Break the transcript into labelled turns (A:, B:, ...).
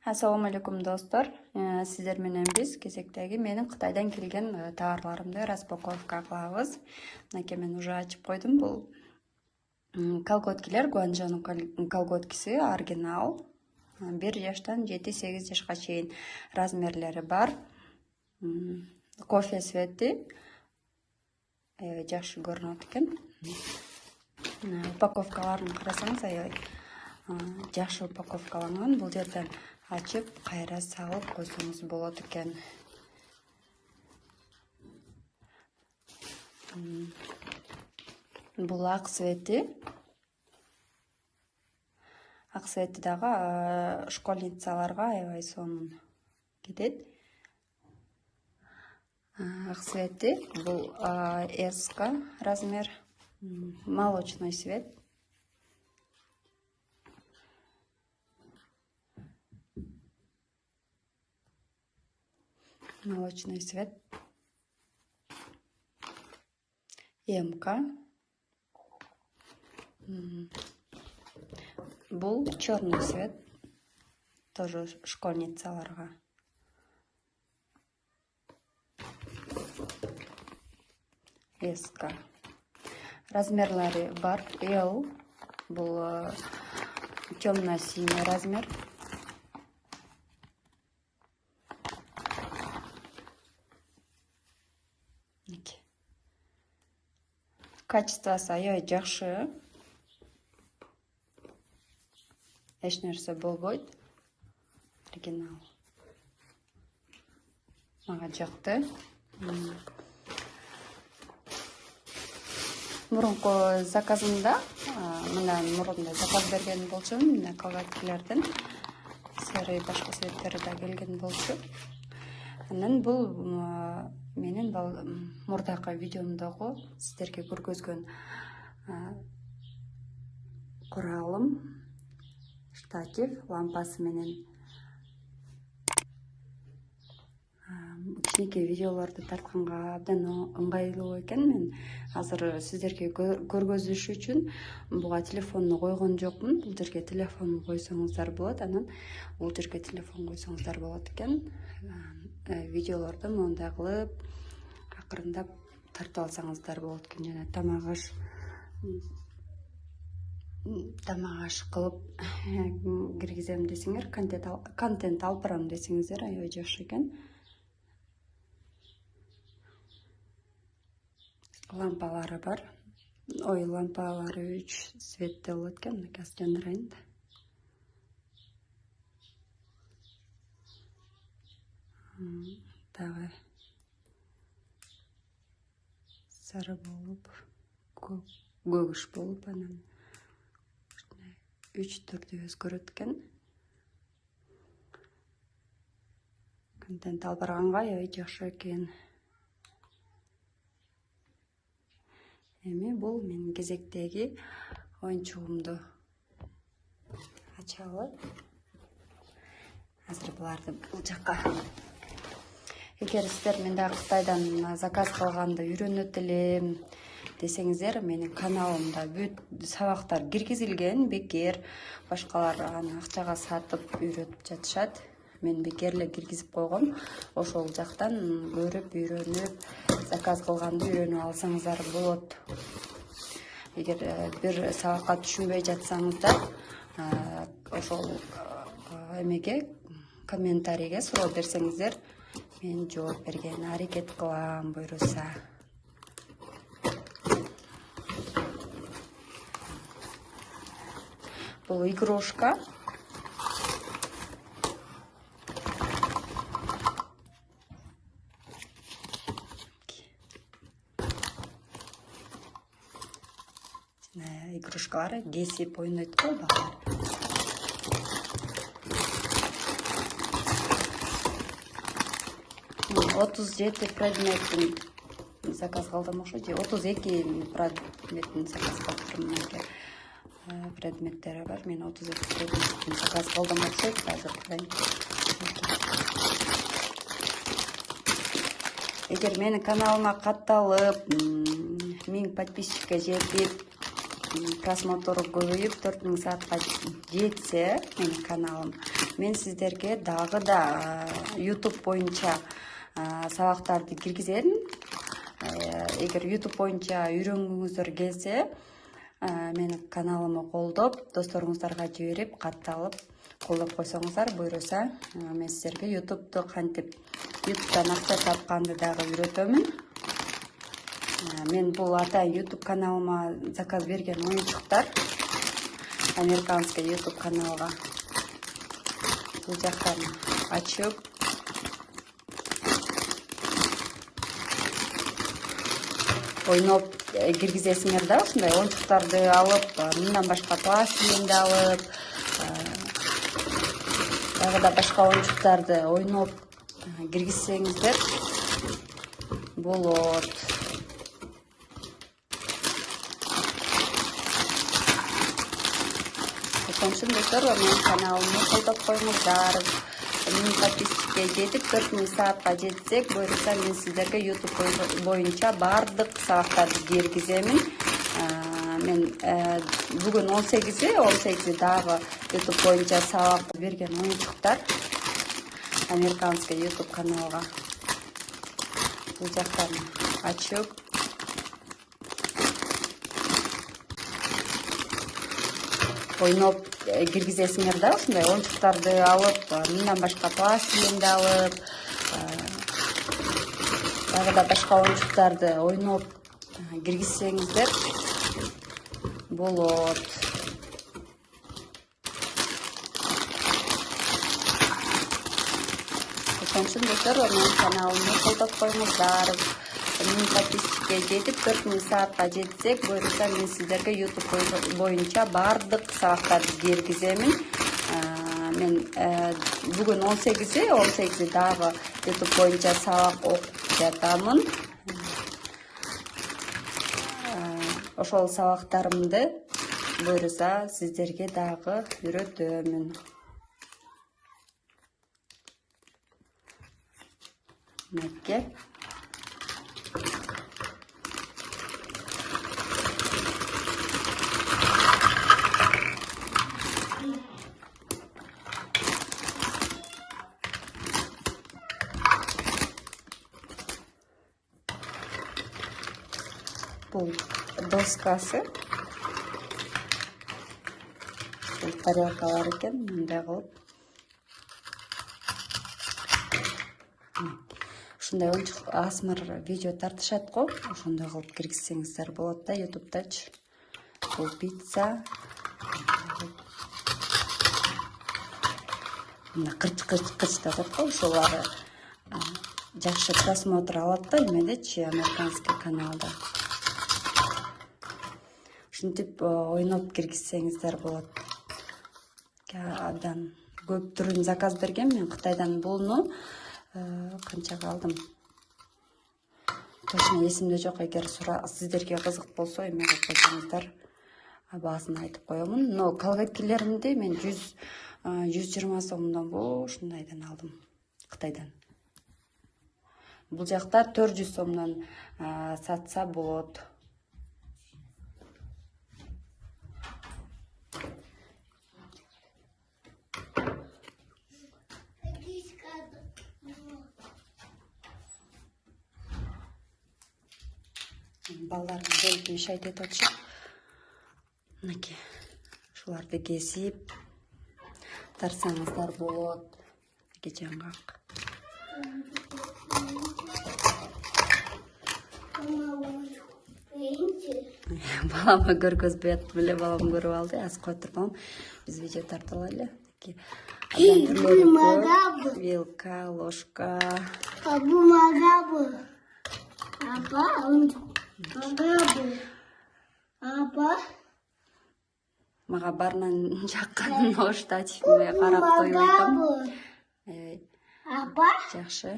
A: Assalamu алейкум достор. Сіздер менен биз кезектеги менин Кытайдан келген товарларымды распаковка кылабыз. Мынакей мен уже ачып койдум. Бул колготкилер, Гуанчжоунун колготкиси оригинал. 1 жаштан 7-8 жашка чейин размерлери бар. Кофе цвети. Жакшы көрүнөт экен. Упаковкаларын карасаңыз аябай жакшы упаковкаланган. Бул жерден ачып, кайра салып койсоңуз болот экен. Бул ак цвети. Ак цвети дагы школьницаларга аябай сонун кетет. Ак цвети бул S размер. Молочный цвет. Молочный цвет. МК. Бул черный цвет. Тоже школьницаларга. СК. Размерлары бар. L. Бул темно-синий размер. Качествосы аябай жакшы. Эч нерсе болбойт. Оригинал. Мага жакты. Мурунку заказымда, мындан мурунда заказ берген болчумун, мына колготкилерден. Серый башка цветтери да келген болчу. Анан бул менин мурдакы видеомдогу сиздерге көргөзгөн куралым, штатив, лампасы менен кичинекей видеолорду тартканга абдан ыңгайлуу экен. Мен азыр сиздерге көргөзүш үчүн буга телефонду койгон жокмун. Бул жерге телефон койсоңуздар болот. Анан бул жерге телефон койсоңуздар болот экен. Видеолорду мондай кылып акырындап тартып алсаңыздар болот экен. Жана тамак аш кылып киргизем десеңер, контент алып барам десеңиздер аябай жакшы экен. Лампалары бар. Лампалары 3 цветте болот экен. Мынакей жандырайын да. Дагы сары болуп, көгүш болуп, анан 3 түрдө өзгөрөт экен. Контент алып барганга аябай жакшы экен. Эми бул менин кезектеги оюнчугумду ачалы. Азыр буларды бул жакка. Эгер сиздер мен дагы Кытайдан заказ кылганды үйрөнөт элем десеңиздер, менин каналымда бүт сабактар киргизилген. Бекер башкалар аны акчага сатып үйрөтүп жатышат. Мен бекер эле киргизип койгом. Ошол жактан көрүп, үйрөнүп, заказ кылганды үйрөнүп алсаңыздар болот. Эгер бир сабакка түшүнбөй жатсаңыздар, ошол эмеге комментарийге суроо берсеңиздер, мен жооп берген аракет кылам буйруса. Бул игрушка. Игрушкалары кесип ойнойт го балдар. Отуз жети предметтин заказ кылдым ошо, же 32 предметтин заказ кылдым. Мынакей предметтери бар. Мен 32 предметтин заказ кылдым окшойт азыр. Эгер менин каналыма катталып, 1000 подписчикке жетип, просмотру көбөйүп 4000 саатка жетсе менин каналым, мен сиздерге дагы да YouTube боюнча сабактарды киргизем. Эгер YouTube боюнча үйрөнгүңүздөр келсе, менин каналымы колдоп, досторуңуздарга жиберип, катталып, колдоп койсоңуздар, буюрса, мен сиздерге YouTube'ду кантип YouTube'дан акча тапканды дагы үйрөтөмүн. Мен бул атайын YouTube каналыма заказ берген оюнчуктар, американский YouTube каналга бул жактан ачып, ойноп киргизесиңер да, ушундай оюнчуктарды алып, мындан башка пластилинди алып, дагы да башка оюнчуктарды ойноп киргизсеңиздер болот. Ошон үчүн достор, менин каналымды колдоп коюңуздар. Менин подписчикке жетип 4000 саатка жетсек, буюрса мен сиздерге YouTube боюнча бардык сабактарды киргиземин. Мен бүгүн 18 дагы YouTube боюнча сабак берген оюнчуктар, американский YouTube каналга бул жактан ачып, ойноп киргизесиңер да, ушундай оюнчуктарды алып, мындан башка пластилинди алып, дагы да башка оюнчуктарды ойноп киргизсеңиздер болот. Ошон үчүн достор, менин каналымды колдоп коюңуздар. Менин подписчикке жетип 4000 саатка жетсек, буюрса мен сиздерге YouTube боюнча бардык сабактарды киргиземин. Мен бүгүн 18 дагы YouTube боюнча сабак окуп жатамын. Ошол сабактарымды буюрса сиздерге дагы үйрөтөмүн. Мекке. Бул доскасы. Бул тарелкалар экен, мындай кылып. Ушундай оюнчук асмыр видео тартышат го, ошондой кылып киргизсеңиздер болот да YouTube'дачы. Бул пицца. Мына кырч-кырч го, ошолар жакшы просмотр алат да, эмедечи, американский каналда. Ушинтип ойноп киргизсеңиздер болот. Абдан көп түрүн заказ берген, мен Кытайдан булну канчага алдым. Точно эсимде жок, эгер сиздерге кызык болсо, эме кылып койсоңуздар, баасын айтып коемун. Но колготкилеримди мен 120 сомдон ушундайдан алдым, Кытайдан. Бул жакта 400 сомдон сатса болот. Балдар келип мешайт этип атышат. Мынакей, ушуларды кесип тарсаңыздар болот. Жаңгак. Балама көргөзбөй атып эле, балам көрүп алды. Аз кой турбам. Биз видео тартып алайлы. Вилка, ложка. Мага барынан жаккан оштач карап коюп атам. Жакшы.